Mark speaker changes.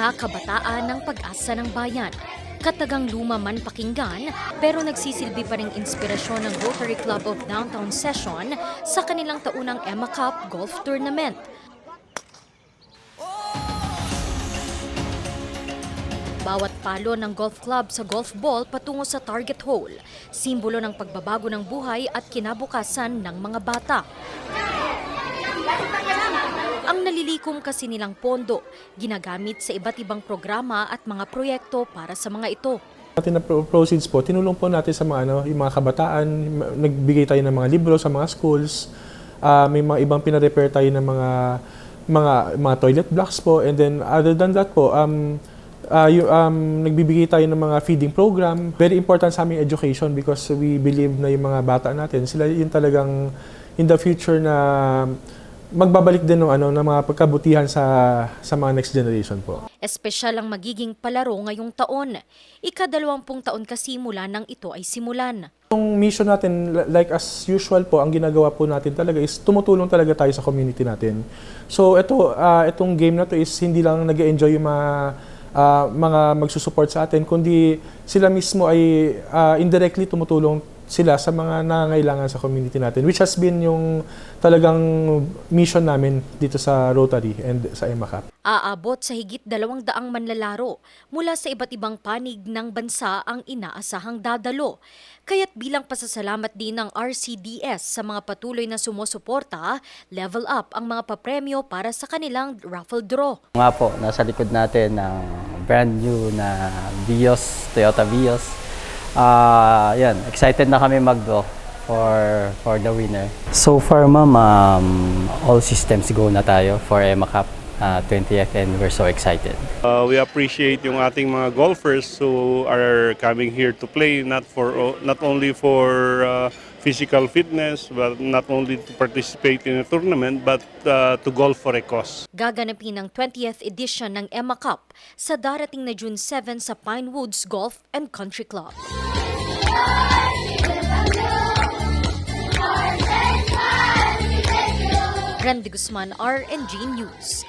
Speaker 1: mga kabataan ng pag-asa ng bayan. Katagang luma man pakinggan, pero nagsisilbi pa ring inspirasyon ng Rotary Club of Downtown Session sa kanilang taunang Emma Cup Golf Tournament. Bawat palo ng golf club sa golf ball patungo sa target hole, simbolo ng pagbabago ng buhay at kinabukasan ng mga bata. Ang nalilikom kasi nilang pondo, ginagamit sa iba't ibang programa at mga proyekto para sa mga ito.
Speaker 2: Natin na proceeds po, tinulong po natin sa mga, yung mga kabataan, nagbigay tayo ng mga libro sa mga schools, may mga ibang pina-repair tayo ng mga toilet blocks po, and then other than that po, nagbibigay tayo ng mga feeding program. Very important sa aming education because we believe na yung mga bata natin, sila yung talagang in the future na magbabalik din ng mga pagkabutihan sa mga next generation po.
Speaker 1: Espesyal ang magiging palaro ngayong taon. Ika-20 taon kasimula nang ito ay simulan.
Speaker 2: Yung mission natin, like as usual po, ang ginagawa po natin talaga is tumutulong talaga tayo sa community natin. So itong game na to is hindi lang nag-enjoy yung mga magsusupport sa atin, kundi sila mismo ay indirectly tumutulong sila sa mga nangangailangan sa community natin, which has been yung talagang mission namin dito sa Rotary and sa Emma Cup.
Speaker 1: Aabot sa higit 200 manlalaro mula sa iba't ibang panig ng bansa ang inaasahang dadalo. Kaya't bilang pasasalamat din ng RCDS sa mga patuloy na sumusuporta, level up ang mga papremyo para sa kanilang raffle draw.
Speaker 3: Nga po, nasa likod natin ng brand new na Vios, Toyota Vios. Yan, excited na kami mag-draw for the winner. So far, ma'am, all systems go na tayo for Emma Cup 20th and we're so excited.
Speaker 4: We appreciate yung ating mga golfers who are coming here to play not only for physical fitness, but not only to participate in a tournament, but to golf for a cause.
Speaker 1: Gaganapin ang 20th edition ng Emma Cup sa darating na June 7 sa Pinewoods Golf and Country Club. Randy Guzman, RNG News.